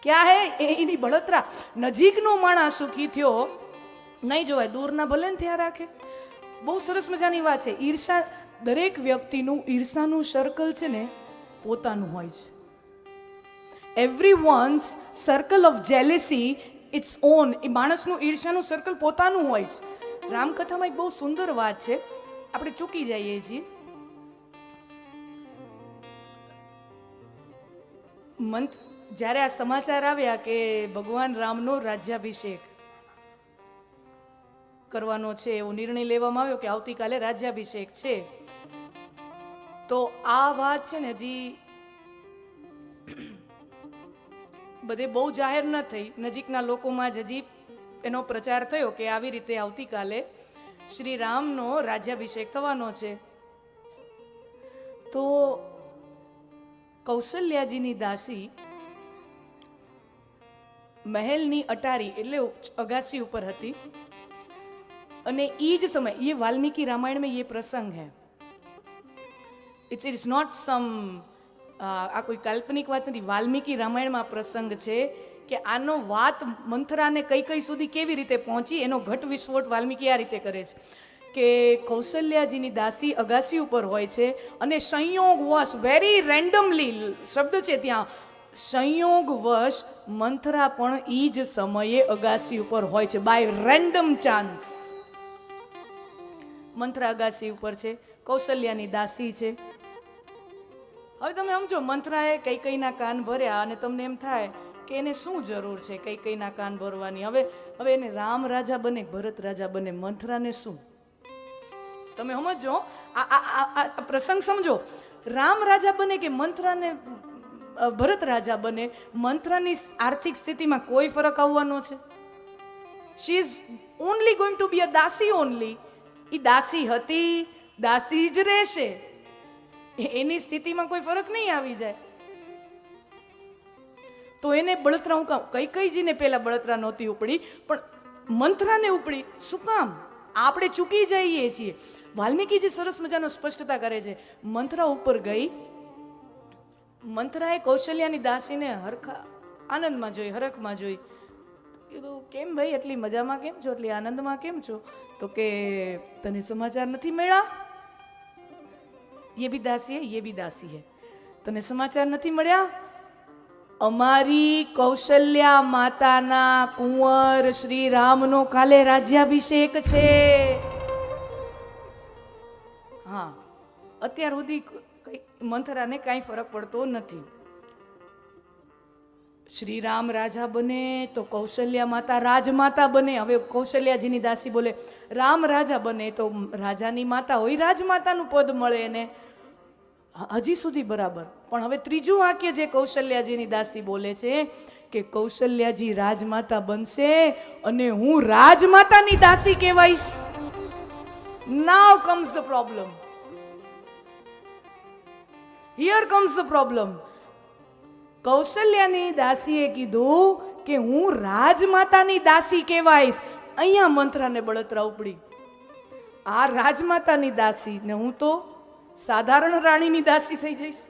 ક્યાં હે એની બળતરા. નજીકનો માણસ સુખી થયો નહીં જોવાય, દૂરના ભલે ને ત્યાં રાખે. બહુ સરસ મજાની વાત છે. ઈર્ષા, દરેક વ્યક્તિનું ઈર્ષાનું સર્કલ છે ને પોતાનું હોય છે. Everyone's circle of jealousy it's own. એ માણસનું ઈર્ષાનું સર્કલ પોતાનું હોય છે. રામકથામાં એક બહુ સુંદર વાત છે, આપણે ચૂકી જઈએ છીએ. જ્યારે આ સમાચાર આવ્યા કે ભગવાન રામનો રાજ્યાભિષેક કરવાનો છે, એવો નિર્ણય લેવામાં આવ્યો કે આવતીકાલે રાજ્યાભિષેક છે, તો આ વાત છે ને હજી બધે બહુ જાહેર ન થઈ. નજીકના લોકોમાં જ હજી એનો પ્રચાર થયો કે આવી રીતે આવતીકાલે શ્રી રામનો રાજ્યાભિષેક થવાનો છે. તો કૌશલ્યાજીની દાસી મહેલની અટારી એટલે અગાસી ઉપર હતી, અને એ જ સમય, ये वाल्मीकि रामायण में ये प्रसंग है. इट इज नॉट सम આ કોઈ કાલ્પનિક વાત નથી. વાલ્મીકિ રામાયણમાં પ્રસંગ છે કે આનો વાત મંથરાને કઈ સુધી કેવી રીતે પહોંચી, એનો ઘટ વિસ્ફોટ વાલ્મીકિ આ રીતે કરે છે કે કૌશલ્યાજીની દાસી અગાસી ઉપર હોય છે, અને સંયોગવશ, વેરી રેન્ડમલી શબ્દ છે ત્યાં, સંયોગવશ મંથરા પણ એ જ સમયે અગાસી ઉપર હોય છે. બાય રેન્ડમ ચાન્સ મંથરા અગાસી ઉપર છે, કૌશલ્યાની દાસી છે. હવે તમે સમજો, મંથરાએ કૈકેયીના કાન ભર્યા અને તમને એમ થાય કે એને શું જરૂર છે કૈકેયીના કાન ભરવાની. હવે એને રામ રાજા બને, ભરત રાજા બને, મંથરાને શું? તમે સમજો, આ પ્રસંગ સમજો. રામ રાજા બને કે મંથરાને ભરત રાજા બને, મંથરાની આર્થિક સ્થિતિમાં કોઈ ફરક આવવાનો છે? She is only going to be a dasi only. એ દાસી હતી, દાસી જ રહેશે, એની સ્થિતિમાં કોઈ ફરક નહીં આવી જાય. તો એને બળતરા, હું કહું, કૈકેયીજીને પેલા બળતરા નહોતી ઉપડી, પણ મંથરાને ઉપડી. શું કામ? આપણે ચૂકી જઈએ છીએ. વાલ્મીકિજી સરસ મજાનો સ્પષ્ટતા કરે છે. મંથરા ઉપર ગઈ, મંથરાએ કૌશલ્યાની દાસીને હરખા આનંદમાં જોઈ, હરખમાં જોઈ. કીધું, કેમ ભાઈ, એટલી મજામાં કેમ છો, એટલી આનંદમાં કેમ છો? તો કે તને સમાચાર નથી મળ્યા? ये भी दासी है, ये भी दासी है. तने समाचार નથી મળ્યા? અમારી કૌશલ્યા માતાના કુંવર શ્રી રામનો કાલે રાજ્યાભિષેક છે. હા, અત્યાર સુધી મંથરાને કાંઈ ફરક પડતો નથી. શ્રી રામ રાજા બને તો કૌશલ્યા માતા રાજમાતા બને. હવે કૌશલ્યાજીની દાસી બોલે રામ રાજા બને તો રાજાની માતા હોય, રાજમાતાનું પદ મળે એને. હજી સુધી બરાબર. પણ હવે ત્રીજું વાક્ય જે કૌશલ્યાજીની દાસી બોલે છે કે કૌશલ્યાજી રાજમાતા બનશે અને હું રાજમાતાની દાસી કહેવાઈશ. Now comes the problem. Here comes the problem. કૌશલ્યાની દાસીએ કીધું કે હું રાજમાતાની દાસી કહેવાઈશ. અહીંયા મંથરાને બળતરા ઉપડી. આ રાજમાતાની દાસી ને હું તો સાધારણ રાણીની દાસી થઈ જઈશ.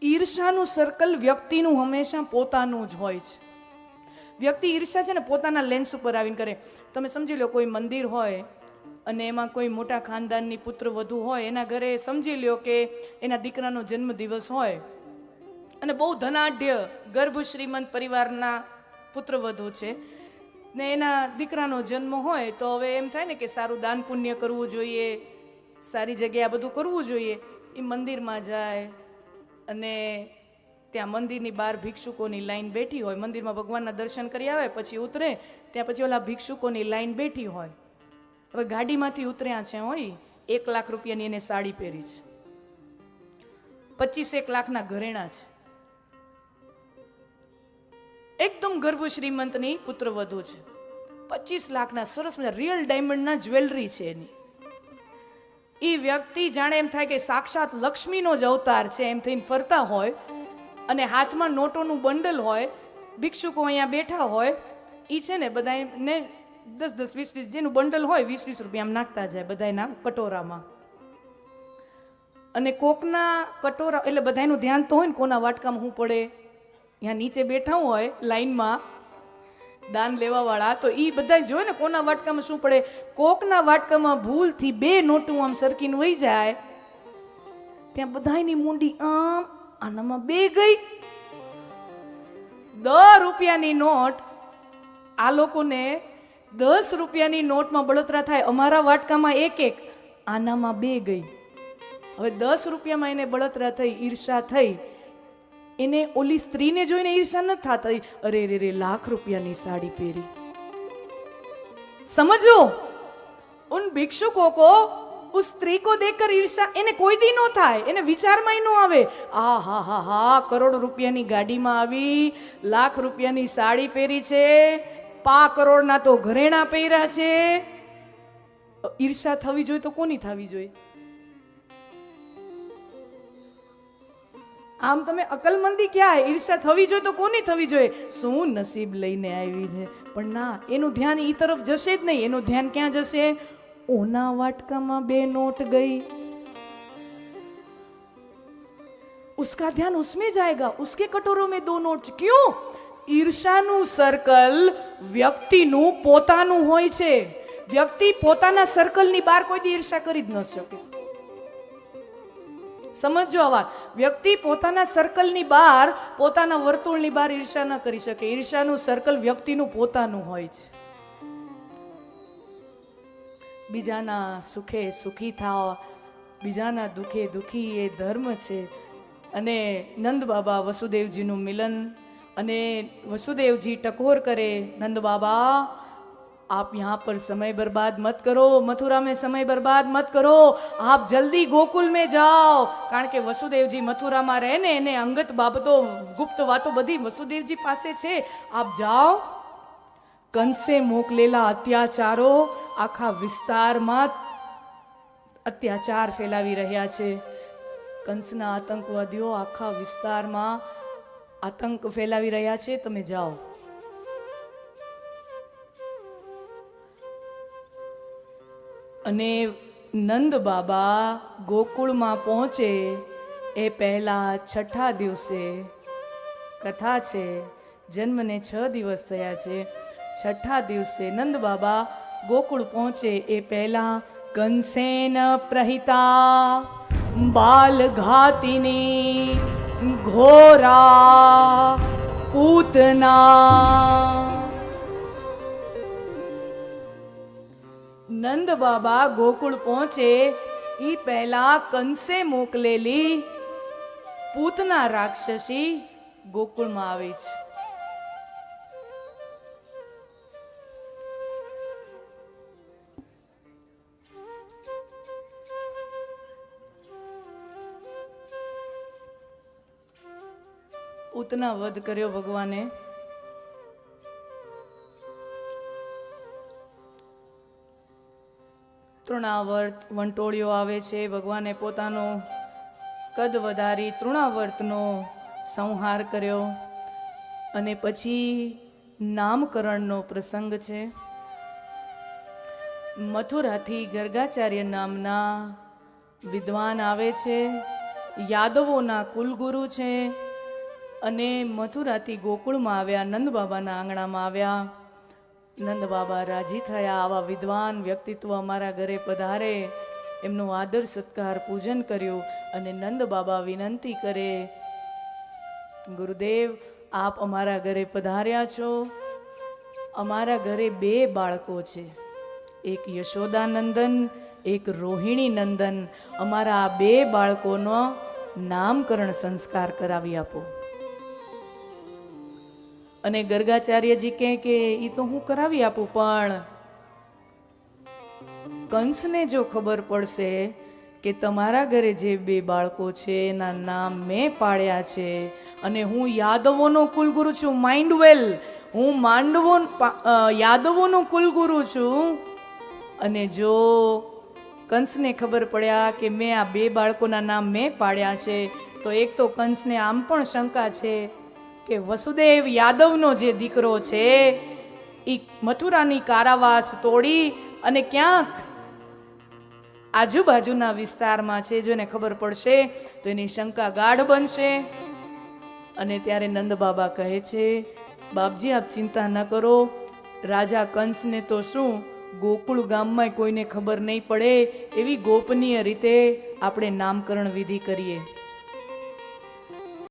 ઈર્ષાનું સર્કલ વ્યક્તિનું હંમેશા પોતાનું જ હોય છે. વ્યક્તિ ઈર્ષા છે ને પોતાના લેન્સ ઉપર આવીને કરે. તમે સમજી લો, કોઈ મંદિર હોય અને એમાં કોઈ મોટા ખાનદાનની પુત્ર વધુ હોય, એના ઘરે સમજી લ્યો કે એના દીકરાનો જન્મદિવસ હોય અને બહુ ધનાઢ્ય ગર્ભ શ્રીમંત પરિવારના પુત્ર વધુ છે ને એના દીકરાનો જન્મ હોય, તો હવે એમ થાય ને કે સારું દાન પુણ્ય કરવું જોઈએ, સારી જગ્યાએ આ બધું કરવું જોઈએ. એ મંદિરમાં જાય અને ત્યાં મંદિરની બહાર ભિક્ષુકોની લાઈન બેઠી હોય. મંદિરમાં ભગવાનના દર્શન કરી આવે, પછી ઉતરે, ત્યાં પછી ઓલા ભિક્ષુકોની લાઈન બેઠી હોય. હવે ગાડીમાંથી ઉતર્યા છે, હોય 1 લાખ રૂપિયાની એને સાડી પહેરી છે, 25 લાખના ઘરેણા છે, એકદમ ગર્ભ શ્રીમંતની પુત્ર વધુ છે, 25 લાખના સરસ મજા રિયલ ડાયમંડના જ્વેલરી છે એની. એ વ્યક્તિ જાણે એમ થાય કે સાક્ષાત લક્ષ્મીનો જ અવતાર છે એમ થઈને ફરતા હોય, અને હાથમાં નોટોનું બંડલ હોય. ભિક્ષુકો અહીંયા બેઠા હોય, એ છે ને બધાને 10-10, 20-20 જેનું બંડલ હોય 20-20 રૂપિયા આમ નાખતા જાય બધાના કટોરામાં. અને કોકના કટોરા, એટલે બધાનું ધ્યાન તો હોય ને કોના વાટકામાં શું પડે. ત્યાં નીચે બેઠા હોય લાઈનમાં દાન લેવા વાળા, તો એ બધા જોયે ને કોના વાટકામાં શું પડે. કોકના વાટકામાં ભૂલથી 2 નોટું આમ સરકીને વહી જાય, ત્યાં બધાની મુંડી આમ આનામાં 2 ગઈ. 10 રૂપિયાની નોટ, આ લોકોને 10 રૂપિયાની નોટમાં બળતરા થાય. અમારા વાટકામાં 1, આનામાં 2 ગઈ. હવે 10 રૂપિયામાં એને બળતરા થઈ, ઈર્ષા થઈ. એને ઓલી સ્ત્રીને જોઈને ઈર્ષા ન થતી, અરે રે રે લાખ રૂપિયાની સાડી પહેરી. સમજો, ઉન ભિક્ષુકો કો उस स्त्री को देखकर ईर्षा એને કોઈ દી નો થાય, એને વિચારમાં નો આવે આ હા હા હા કરોડ રૂપિયાની ગાડીમાં આવી, લાખ રૂપિયાની સાડી પહેરી છે, 5 કરોડના તો ઘરેણા પહેર્યા છે. ઈર્ષા થવી જોઈએ તો કોની થવી જોઈએ? આમ તમે અકલમંદી ક્યાં? ઈર્ષા થવી જોઈએ તો કોની થવી જોઈએ? શું નસીબ લઈને આવી છે. પણ ના, એનું ધ્યાન ઈ તરફ જશે જ નહીં. એનું ધ્યાન ક્યાં જશે? ઓના વાટકામાં 2 नोट गई, उसका ध्यान उसमें जाएगा, उसके कटोरों में 2 नोट. क्यों? ઈર્ષાનું સર્કલ વ્યક્તિનું પોતાનું હોય છે. વ્યક્તિ પોતાના સર્કલની બહાર કોઈ દી ઈર્ષા કરી જ ન શકે. સમજો આ વાત. વ્યક્તિ પોતાના સર્કલની બહાર, પોતાના વર્તુળની બહાર ઈર્ષા ન કરી શકે. ઈર્ષાનું સર્કલ વ્યક્તિનું પોતાનું હોય છે. બીજાના સુખે સુખી થાવ, બીજાના દુખે દુખી, એ ધર્મ છે. અને નંદ બાબા વસુદેવજીનું મિલન, અને વસુદેવજી ટકોર કરે, નંદ બાબા आप यहाँ पर समय बर्बाद मत करो, मथुरा में समय बर्बाद मत करो, आप जल्दी गोकुल में जाओ. કારણ કે વસુદેવજી મથુરામાં રહે ને, એને અંગત બાબતો, ગુપ્ત વાતો બધી વસુદેવજી પાસે છે. આપ જાઓ. કંસે મોકલેલા અત્યાચારો આખા વિસ્તારમાં અત્યાચાર ફેલાવી રહ્યા છે. કંસના આતંકવાદીઓ આખા વિસ્તારમાં આતંક ફેલાવી રહ્યા છે. તમે જાઓ. અને નંદ બાબા ગોકુળમાં પહોંચે એ પહેલા 6ઠા દિવસે, કથા છે જન્મને 6 દિવસ થયા છે, 6ઠા દિવસે નંદ બાબા ગોકુળ પહોંચે એ પહેલા કંસેન પ્રહિતા બાલઘાતિની ઘોરા પૂતના. નંદ બાબા ગોકુળ પહોંચે ઈ પહેલા કંસે મોકલેલી પૂતના રાક્ષસી ગોકુળમાં આવે છે. પૂતના વધ કર્યો ભગવાને. તૃણાવર્ત વંટોળિયો આવે છે. ભગવાને પોતાનો કદ વધારી તૃણાવર્તનો સંહાર કર્યો. અને પછી નામકરણનો પ્રસંગ છે. મથુરાથી ગર્ગાચાર્ય નામના વિદ્વાન આવે છે, યાદવોના કુલગુરુ છે. અને મથુરાથી ગોકુળમાં આવ્યા, નંદ બાબાના આંગણામાં આવ્યા. નંદ બાબા રાજી થયા, આવા વિદ્વાન વ્યક્તિત્વ અમારા ઘરે પધારે. એમનું આદર સત્કાર પૂજન કર્યું. અને નંદ બાબા વિનંતી કરે, ગુરુદેવ આપ અમારા ઘરે પધાર્યા છો. અમારા ઘરે 2 બાળકો છે, એક યશોદાનંદન, એક રોહિણી નંદન. અમારા આ 2 બાળકોનો નામકરણ સંસ્કાર કરાવી આપો. અને ગર્ગાચાર્યજી કહે કે એ તો હું કરાવી આપું, પણ કંસને જો ખબર પડશે કે તમારા ઘરે જે 2 બાળકો છે એના નામ મેં પાડ્યા છે, અને હું યાદવોનો કુલગુરુ છું, માઇન્ડ વેલ, હું યાદવોનો કુલગુરુ છું, અને જો કંસને ખબર પડ્યા કે મેં આ 2 બાળકોના નામ મેં પાડ્યા છે, તો એક તો કંસને આમ પણ શંકા છે કે વસુદેવ યાદવનો જે દીકરો છે એ મથુરાની કારાવાસ તોડી અને ક્યાંક આજુબાજુના વિસ્તારમાં છે, જો એને ખબર પડશે તો એની શંકા ગાઢ બનશે. અને ત્યારે નંદ બાબા કહે છે, બાપજી આપ ચિંતા ન કરો, રાજા કંસને તો શું, ગોકુળ ગામમાં કોઈને ખબર નહીં પડે એવી ગોપનીય રીતે આપણે નામકરણ વિધિ કરીએ.